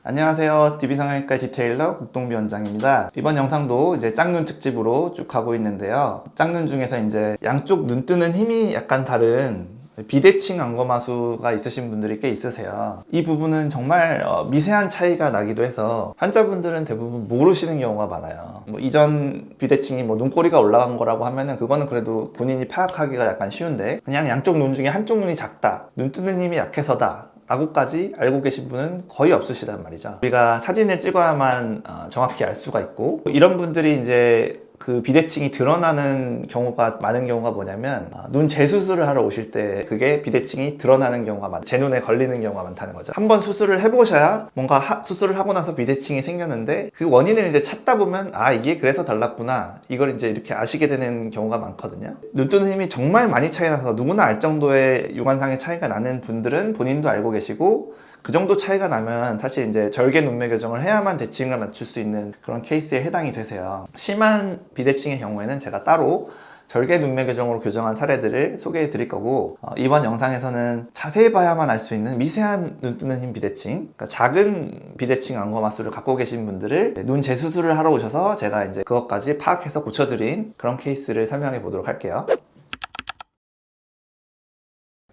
안녕하세요. DB성형외과 디테일러 국동비 원장입니다. 이번 영상도 이제 짝눈 특집으로 쭉 가고 있는데요. 짝눈 중에서 이제 양쪽 눈 뜨는 힘이 약간 다른 비대칭 안검하수가 있으신 분들이 꽤 있으세요. 이 부분은 정말 미세한 차이가 나기도 해서 환자분들은 대부분 모르시는 경우가 많아요. 이전 비대칭이 눈꼬리가 올라간 거라고 하면은 그거는 그래도 본인이 파악하기가 약간 쉬운데, 그냥 양쪽 눈 중에 한쪽 눈이 작다, 눈 뜨는 힘이 약해서다 라고까지 알고 계신 분은 거의 없으시단 말이죠. 우리가 사진을 찍어야만 정확히 알 수가 있고, 이런 분들이 이제 그 비대칭이 드러나는 경우가 많은 경우가 뭐냐면, 눈 재수술을 하러 오실 때 그게 비대칭이 드러나는 경우가 제 눈에 걸리는 경우가 많다는 거죠. 한번 수술을 해보셔야 뭔가 수술을 하고 나서 비대칭이 생겼는데 그 원인을 이제 찾다 보면 이게 그래서 달랐구나, 이걸 이제 이렇게 아시게 되는 경우가 많거든요. 눈 뜨는 힘이 정말 많이 차이 나서 누구나 알 정도의 육안상의 차이가 나는 분들은 본인도 알고 계시고, 그 정도 차이가 나면 사실 이제 절개 눈매 교정을 해야만 대칭을 맞출 수 있는 그런 케이스에 해당이 되세요. 심한 비대칭의 경우에는 제가 따로 절개 눈매 교정으로 교정한 사례들을 소개해 드릴 거고, 이번 영상에서는 자세히 봐야만 알 수 있는 미세한 눈 뜨는 힘 비대칭, 그러니까 작은 비대칭 안검하수를 갖고 계신 분들을 눈 재수술을 하러 오셔서 제가 이제 그것까지 파악해서 고쳐드린 그런 케이스를 설명해 보도록 할게요.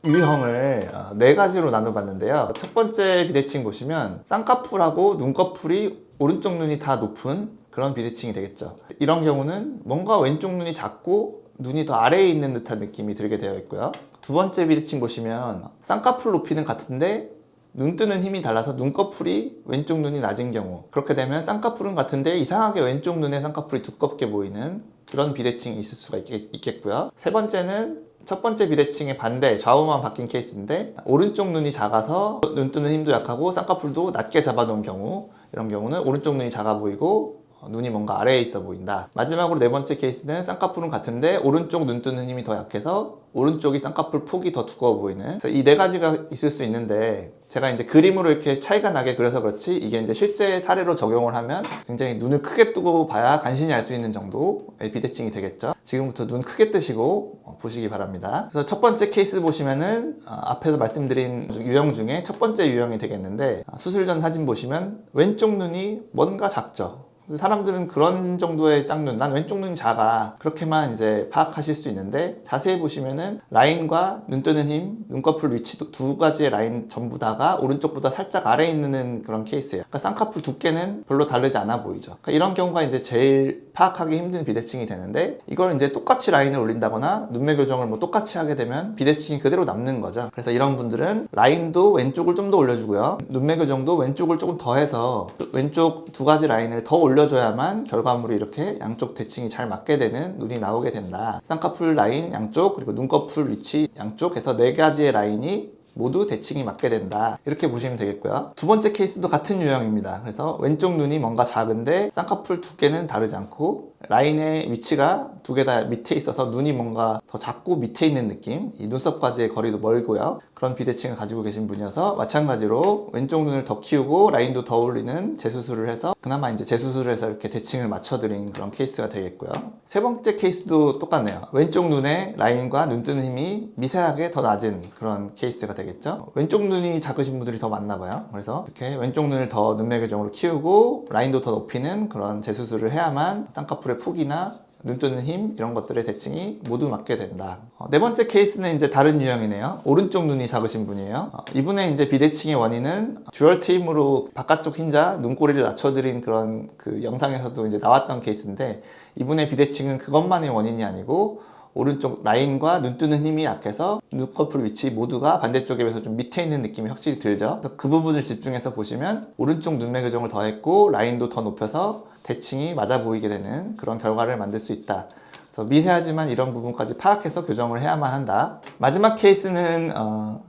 유형을 네 가지로 나눠봤는데요. 첫 번째 비대칭 보시면 쌍꺼풀하고 눈꺼풀이 오른쪽 눈이 다 높은 그런 비대칭이 되겠죠. 이런 경우는 뭔가 왼쪽 눈이 작고 눈이 더 아래에 있는 듯한 느낌이 들게 되어 있고요. 두 번째 비대칭 보시면 쌍꺼풀 높이는 같은데 눈 뜨는 힘이 달라서 눈꺼풀이 왼쪽 눈이 낮은 경우, 그렇게 되면 쌍꺼풀은 같은데 이상하게 왼쪽 눈에 쌍꺼풀이 두껍게 보이는 그런 비대칭이 있을 수가 있겠고요. 세 번째는 첫 번째 비대칭의 반대, 좌우만 바뀐 케이스인데 오른쪽 눈이 작아서 눈 뜨는 힘도 약하고 쌍꺼풀도 낮게 잡아놓은 경우, 이런 경우는 오른쪽 눈이 작아 보이고 눈이 뭔가 아래에 있어 보인다. 마지막으로 네 번째 케이스는 쌍꺼풀은 같은데 오른쪽 눈 뜨는 힘이 더 약해서 오른쪽이 쌍꺼풀 폭이 더 두꺼워 보이는, 이 네 가지가 있을 수 있는데, 제가 이제 그림으로 이렇게 차이가 나게 그려서 그렇지 이게 이제 실제 사례로 적용을 하면 굉장히 눈을 크게 뜨고 봐야 간신히 알 수 있는 정도의 비대칭이 되겠죠. 지금부터 눈 크게 뜨시고 보시기 바랍니다. 그래서 첫 번째 케이스 보시면은 앞에서 말씀드린 유형 중에 첫 번째 유형이 되겠는데, 수술 전 사진 보시면 왼쪽 눈이 뭔가 작죠. 사람들은 그런 정도의 짝눈, 난 왼쪽 눈이 작아, 그렇게만 이제 파악하실 수 있는데, 자세히 보시면은 라인과 눈 뜨는 힘, 눈꺼풀 위치도 두 가지의 라인 전부 다가 오른쪽보다 살짝 아래에 있는 그런 케이스예요. 그러니까 쌍꺼풀 두께는 별로 다르지 않아 보이죠. 그러니까 이런 경우가 이제 제일 파악하기 힘든 비대칭이 되는데, 이걸 이제 똑같이 라인을 올린다거나 눈매 교정을 똑같이 하게 되면 비대칭이 그대로 남는 거죠. 그래서 이런 분들은 라인도 왼쪽을 좀 더 올려주고요, 눈매 교정도 왼쪽을 조금 더 해서 왼쪽 두 가지 라인을 더 올려줘야만 결과물이 이렇게 양쪽 대칭이 잘 맞게 되는 눈이 나오게 된다. 쌍꺼풀 라인 양쪽, 그리고 눈꺼풀 위치 양쪽 해서 네 가지의 라인이 모두 대칭이 맞게 된다, 이렇게 보시면 되겠고요. 두 번째 케이스도 같은 유형입니다. 그래서 왼쪽 눈이 뭔가 작은데 쌍꺼풀 두께는 다르지 않고 라인의 위치가 두 개 다 밑에 있어서 눈이 뭔가 더 작고 밑에 있는 느낌, 이 눈썹까지의 거리도 멀고요, 그런 비대칭을 가지고 계신 분이어서 마찬가지로 왼쪽 눈을 더 키우고 라인도 더 올리는 재수술을 해서 그나마 이제 재수술을 해서 이렇게 대칭을 맞춰드린 그런 케이스가 되겠고요. 세 번째 케이스도 똑같네요. 왼쪽 눈의 라인과 눈 뜨는 힘이 미세하게 더 낮은 그런 케이스가 되겠죠. 왼쪽 눈이 작으신 분들이 더 많나 봐요. 그래서 이렇게 왼쪽 눈을 더 눈매 교정으로 키우고 라인도 더 높이는 그런 재수술을 해야만 쌍꺼풀의 폭이나 눈 뜨는 힘, 이런 것들의 대칭이 모두 맞게 된다. 네 번째 케이스는 이제 다른 유형이네요. 오른쪽 눈이 작으신 분이에요. 이분의 이제 비대칭의 원인은 듀얼 트임으로 바깥쪽 흰자, 눈꼬리를 낮춰드린 그런 그 영상에서도 이제 나왔던 케이스인데, 이분의 비대칭은 그것만의 원인이 아니고 오른쪽 라인과 눈 뜨는 힘이 약해서 눈꺼풀 위치 모두가 반대쪽에 비해서 좀 밑에 있는 느낌이 확실히 들죠. 그 부분을 집중해서 보시면 오른쪽 눈매 교정을 더 했고 라인도 더 높여서 대칭이 맞아 보이게 되는 그런 결과를 만들 수 있다. 그래서 미세하지만 이런 부분까지 파악해서 교정을 해야만 한다. 마지막 케이스는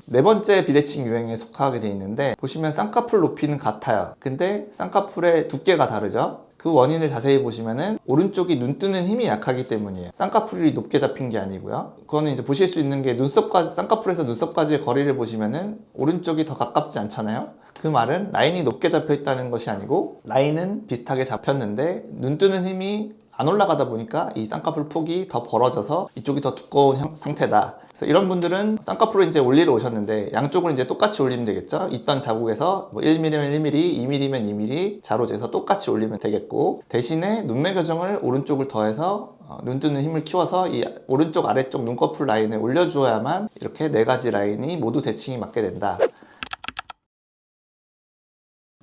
네 번째 비대칭 유형에 속하게 되어 있는데, 보시면 쌍꺼풀 높이는 같아요. 근데 쌍꺼풀의 두께가 다르죠. 그 원인을 자세히 보시면은 오른쪽이 눈 뜨는 힘이 약하기 때문이에요. 쌍꺼풀이 높게 잡힌 게 아니고요. 그거는 이제 보실 수 있는 게 눈썹까지, 쌍꺼풀에서 눈썹까지의 거리를 보시면은 오른쪽이 더 가깝지 않잖아요. 그 말은 라인이 높게 잡혀 있다는 것이 아니고 라인은 비슷하게 잡혔는데 눈 뜨는 힘이 안 올라가다 보니까 이 쌍꺼풀 폭이 더 벌어져서 이쪽이 더 두꺼운 상태다. 그래서 이런 분들은 쌍꺼풀을 이제 올리러 오셨는데 양쪽을 이제 똑같이 올리면 되겠죠. 있던 자국에서 뭐 1mm면 1mm, 2mm면 2mm 자로 재서 똑같이 올리면 되겠고, 대신에 눈매 교정을 오른쪽을 더해서 눈 뜨는 힘을 키워서 이 오른쪽 아래쪽 눈꺼풀 라인을 올려주어야만 이렇게 네 가지 라인이 모두 대칭이 맞게 된다.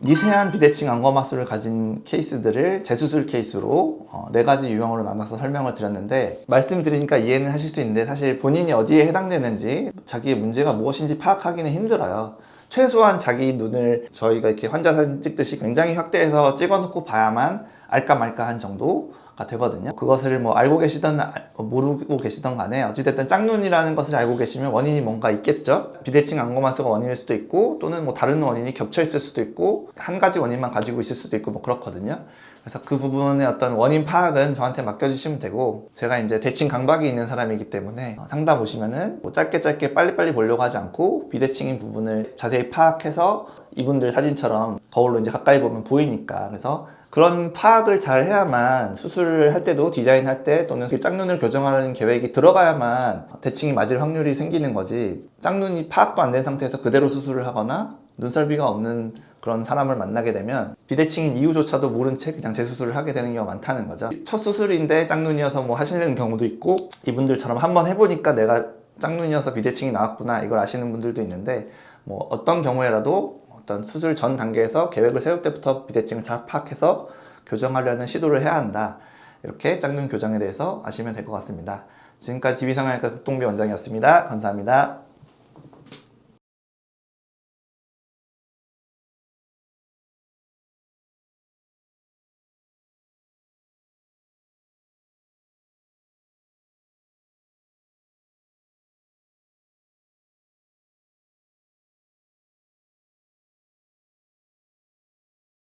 미세한 비대칭 안검하수를 가진 케이스들을 재수술 케이스로 네 가지 유형으로 나눠서 설명을 드렸는데, 말씀드리니까 이해는 하실 수 있는데 사실 본인이 어디에 해당되는지 자기의 문제가 무엇인지 파악하기는 힘들어요. 최소한 자기 눈을 저희가 이렇게 환자 사진 찍듯이 굉장히 확대해서 찍어놓고 봐야만 알까 말까 한 정도가 되거든요. 그것을 뭐 알고 계시던 모르고 계시던 간에 어찌됐든 짝눈이라는 것을 알고 계시면 원인이 뭔가 있겠죠. 비대칭 안검하수가 원인일 수도 있고, 또는 뭐 다른 원인이 겹쳐 있을 수도 있고, 한 가지 원인만 가지고 있을 수도 있고 뭐 그렇거든요. 그래서 그 부분의 어떤 원인 파악은 저한테 맡겨주시면 되고, 제가 이제 대칭 강박이 있는 사람이기 때문에 상담 오시면은 뭐 짧게 빨리빨리 보려고 하지 않고 비대칭인 부분을 자세히 파악해서 이분들 사진처럼 거울로 이제 가까이 보면 보이니까, 그래서 그런 파악을 잘 해야만 수술을 할 때도, 디자인할 때 또는 짝눈을 교정하는 계획이 들어가야만 대칭이 맞을 확률이 생기는 거지, 짝눈이 파악도 안 된 상태에서 그대로 수술을 하거나 눈썰미가 없는 그런 사람을 만나게 되면 비대칭인 이유조차도 모른 채 그냥 재수술을 하게 되는 경우가 많다는 거죠. 첫 수술인데 짝눈이어서 뭐 하시는 경우도 있고, 이분들처럼 한번 해보니까 내가 짝눈이어서 비대칭이 나왔구나 이걸 아시는 분들도 있는데, 뭐 어떤 경우에라도 어떤 수술 전 단계에서 계획을 세울 때부터 비대칭을 잘 파악해서 교정하려는 시도를 해야 한다. 이렇게 짝눈 교정에 대해서 아시면 될 것 같습니다. 지금까지 DB성형외과 극동비 원장이었습니다. 감사합니다.